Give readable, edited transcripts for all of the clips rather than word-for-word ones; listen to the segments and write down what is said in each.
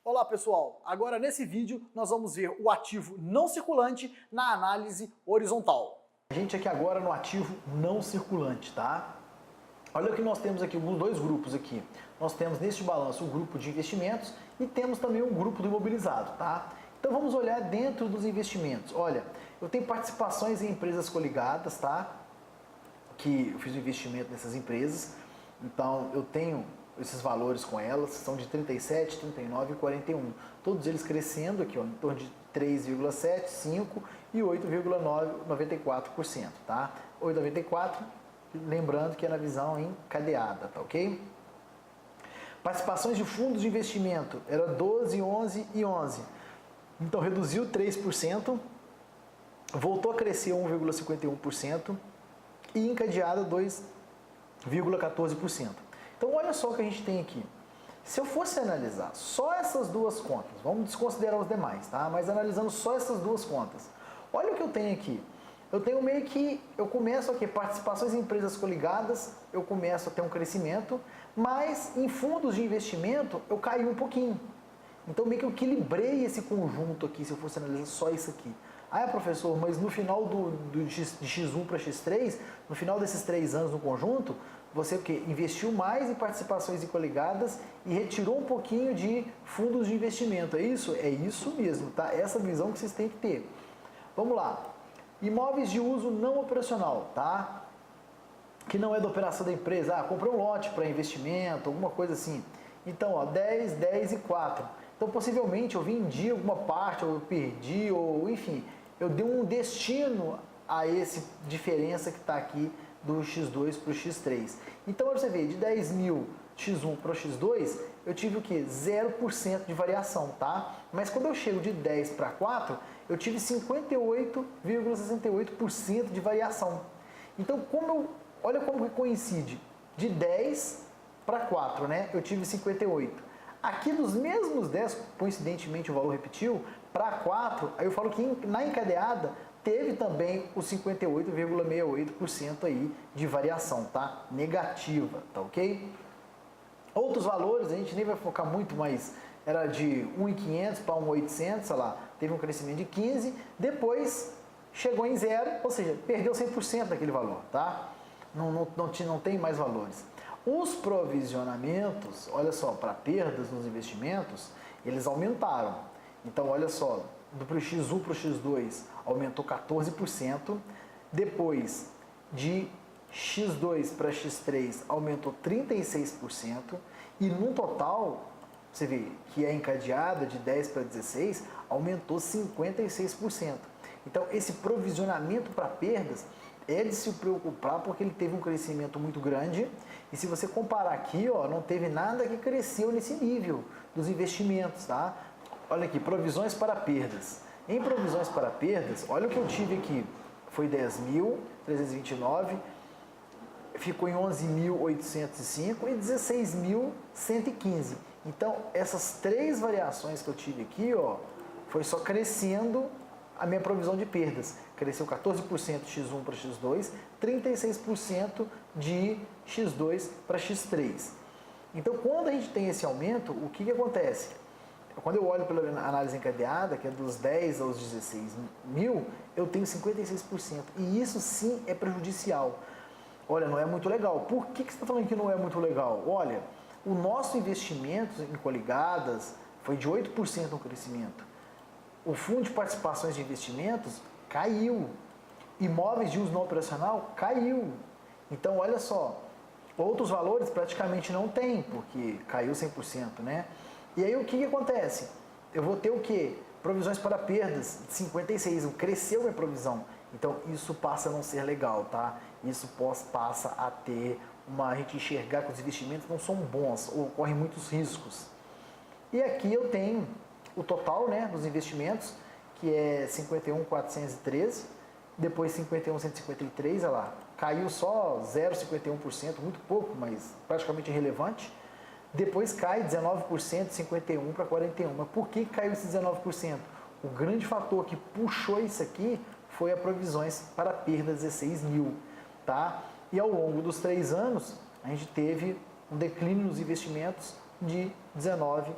Olá pessoal, agora nesse vídeo nós vamos ver o ativo não circulante na análise horizontal. A gente aqui agora no ativo não circulante, tá? Olha o que nós temos aqui, dois grupos aqui. Nós temos neste balanço o grupo de investimentos e temos também o grupo do imobilizado, tá? Então vamos olhar dentro dos investimentos. Olha, eu tenho participações em empresas coligadas, tá? Que eu fiz um investimento nessas empresas, então eu tenho esses valores com elas, são de 37, 39 e 41. Todos eles crescendo aqui, ó, em torno de 3,7, 5 e 8,94%, tá? 8,94%, lembrando que é na visão encadeada, tá ok? Participações de fundos de investimento, era 12, 11 e 11. Então reduziu 3%, voltou a crescer 1,51% e encadeada 2,14%. Então olha só o que a gente tem aqui. Se eu fosse analisar só essas duas contas, vamos desconsiderar os demais, tá? Mas analisando só essas duas contas, olha o que eu tenho aqui. Eu tenho meio que, eu começo aqui, participações em empresas coligadas, eu começo a ter um crescimento, mas em fundos de investimento eu caí um pouquinho. Então meio que eu equilibrei esse conjunto aqui, se eu fosse analisar só isso aqui. Ah, professor, mas no final de X1 para X3, no final desses 3 anos no conjunto, você o quê? Investiu mais em participações coligadas e retirou um pouquinho de fundos de investimento. É isso? É isso mesmo, tá? Essa visão que vocês têm que ter. Vamos lá. Imóveis de uso não operacional, tá? Que não é da operação da empresa. Ah, comprei um lote para investimento, alguma coisa assim. Então, ó, 10, 10 e 4. Então, possivelmente eu vendi alguma parte, ou eu perdi, ou enfim, eu dei um destino a essa diferença que está aqui do X2 para o X3. Então, você vê, de 10 mil X1 para o X2, eu tive o que? 0% de variação, tá? Mas quando eu chego de 10 para 4, eu tive 58,68% de variação. Então, olha como que coincide. De 10 para 4, né? Eu tive 58. Aqui dos mesmos 10, coincidentemente o valor repetiu, para 4, aí eu falo que na encadeada teve também o 58,68% aí de variação, tá? Negativa, tá ok? Outros valores, a gente nem vai focar muito, mas era de 1.500 para 1.800, sei lá, teve um crescimento de 15, depois chegou em zero, ou seja, perdeu 100% daquele valor, tá? Não tem mais valores. Os provisionamentos, olha só, para perdas nos investimentos, eles aumentaram. Então, olha só, do X1 para o X2 aumentou 14%, depois de X2 para X3 aumentou 36%, e no total, você vê que a encadeada de 10 para 16 aumentou 56%. Então, esse provisionamento para perdas é de se preocupar porque ele teve um crescimento muito grande e se você comparar aqui, ó, não teve nada que cresceu nesse nível dos investimentos, tá? Olha aqui, provisões para perdas. Em provisões para perdas, olha o que eu tive aqui, foi 10.329, ficou em 11.805 e 16.115. Então, essas três variações que eu tive aqui, ó, foi só crescendo a minha provisão de perdas. Cresceu 14% X1 para X2, 36% de X2 para X3. Então, quando a gente tem esse aumento, o que acontece? Quando eu olho pela análise encadeada, que é dos 10 aos 16 mil, eu tenho 56%. E isso sim é prejudicial. Olha, não é muito legal. Por que você está falando que não é muito legal? Olha, o nosso investimento em coligadas foi de 8% no crescimento. O fundo de participações de investimentos caiu. Imóveis de uso não operacional caiu. Então, olha só, outros valores praticamente não tem, porque caiu 100%, né? E aí o que acontece? Eu vou ter o quê? Provisões para perdas de 56%, cresceu minha provisão. Então, isso passa a não ser legal, tá? Isso passa a ter a gente enxergar que os investimentos não são bons, ou ocorrem muitos riscos. E aqui eu tenho o total, né, dos investimentos, que é 51.413, depois 51.153, olha lá, caiu só 0,51%, muito pouco, mas praticamente irrelevante. Depois cai 19%, 51 para 41. Mas por que caiu esse 19%? O grande fator que puxou isso aqui foi a provisões para perda 16 mil, tá? E ao longo dos 3 anos, a gente teve um declínio nos investimentos de 19%.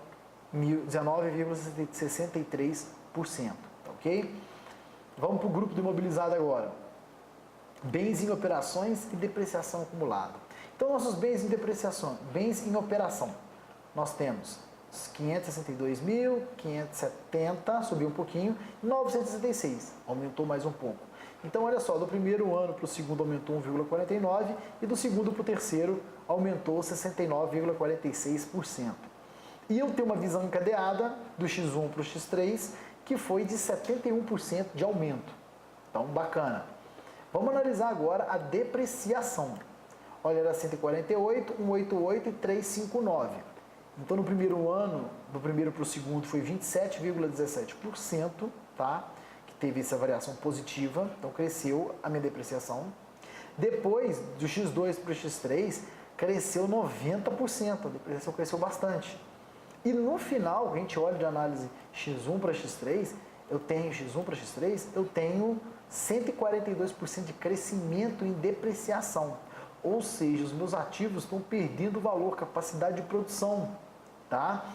19,63%, ok? Vamos para o grupo do imobilizado agora. Bens em operações e depreciação acumulada. Então, nossos bens em depreciação, bens em operação, nós temos 562.570, subiu um pouquinho, 966, aumentou mais um pouco. Então, olha só, do primeiro ano para o segundo aumentou 1,49% e do segundo para o terceiro aumentou 69,46%. E eu tenho uma visão encadeada do X1 para o X3, que foi de 71% de aumento. Então, bacana. Vamos analisar agora a depreciação. Olha, era 148, 188 e 359. Então, no primeiro ano, do primeiro para o segundo, foi 27,17%, tá? Que teve essa variação positiva, então cresceu a minha depreciação. Depois, do X2 para o X3, cresceu 90%, a depreciação cresceu bastante. E no final, a gente olha de análise X1 para X3, eu tenho 142% de crescimento em depreciação. Ou seja, os meus ativos estão perdendo valor, capacidade de produção, tá?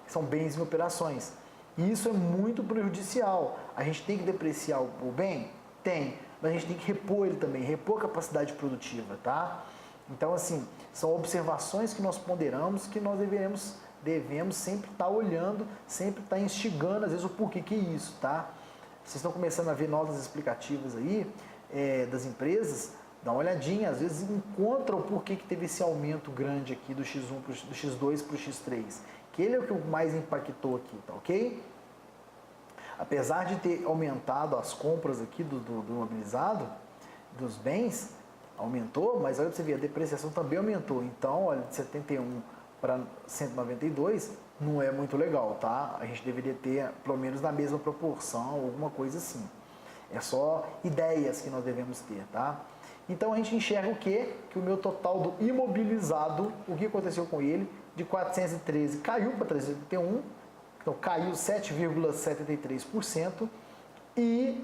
São bens em operações. E isso é muito prejudicial. A gente tem que depreciar o bem? Tem. Mas a gente tem que repor ele também, repor a capacidade produtiva, tá? Então, assim, são observações que nós ponderamos, que nós devemos sempre estar olhando, sempre estar instigando, às vezes, o porquê que é isso, tá? Vocês estão começando a ver notas explicativas aí das empresas, dá uma olhadinha, às vezes encontra o porquê que teve esse aumento grande aqui do X1 do X2 para o X3, que ele é o que mais impactou aqui, tá ok? Apesar de ter aumentado as compras aqui do imobilizado, dos bens, aumentou, mas olha para você ver, a depreciação também aumentou. Então, olha, de 71 para 192 não é muito legal, tá? A gente deveria ter pelo menos na mesma proporção, alguma coisa assim. É só ideias que nós devemos ter, tá? Então a gente enxerga o quê? Que o meu total do imobilizado, o que aconteceu com ele? De 413 caiu para 381, então caiu 7,73%, e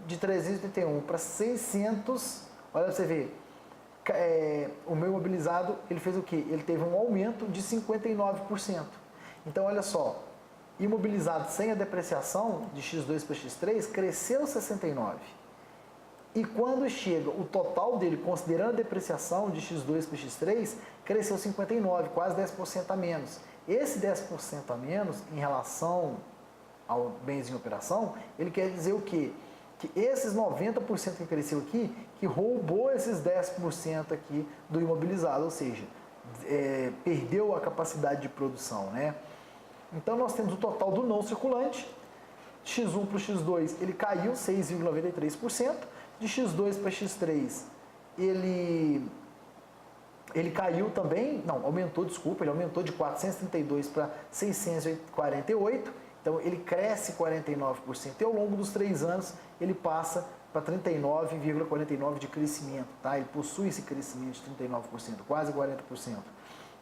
de 381 para 600, olha para você ver, o meu imobilizado, ele fez o quê? Ele teve um aumento de 59%. Então, olha só, imobilizado sem a depreciação, de X2 para X3, cresceu 69%. E quando chega o total dele, considerando a depreciação de X2 para X3, cresceu 59%, quase 10% a menos. Esse 10% a menos, em relação ao bens em operação, ele quer dizer o quê? Que esses 90% que cresceu aqui, que roubou esses 10% aqui do imobilizado, ou seja, perdeu a capacidade de produção, né? Então nós temos o total do não circulante, X1 para o X2 ele caiu 6,93%, de X2 para X3 ele caiu também, não, aumentou, desculpa, ele aumentou de 432 para 648, então ele cresce 49% e ao longo dos 3 anos ele passa para 39,49% de crescimento, tá? Ele possui esse crescimento de 39%, quase 40%.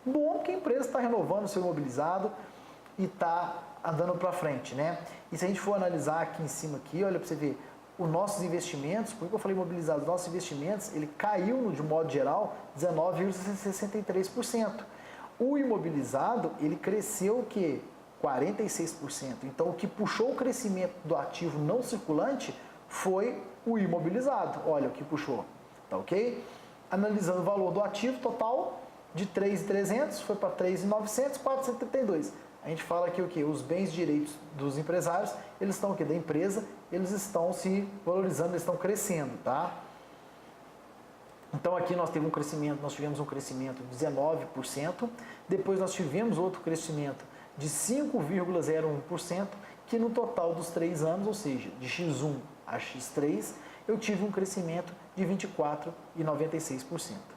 Bom que a empresa está renovando o seu imobilizado e está andando para frente, né? E se a gente for analisar aqui em cima, aqui, olha para você ver, os nossos investimentos, por que eu falei imobilizado? Os nossos investimentos, ele caiu, de modo geral, 19,63%. O imobilizado, ele cresceu o quê? 46%. Então, o que puxou o crescimento do ativo não circulante foi o imobilizado. Olha o que puxou, tá ok? Analisando o valor do ativo total, de 3.300 foi para 3.900, 472. A gente fala aqui o que? Os bens direitos dos empresários, eles estão aqui da empresa, eles estão se valorizando, eles estão crescendo, tá? Então aqui nós tivemos um crescimento de 19%, depois nós tivemos outro crescimento de 5,01%, que no total dos 3 anos, ou seja, de X1 a X3, eu tive um crescimento de 24,96%.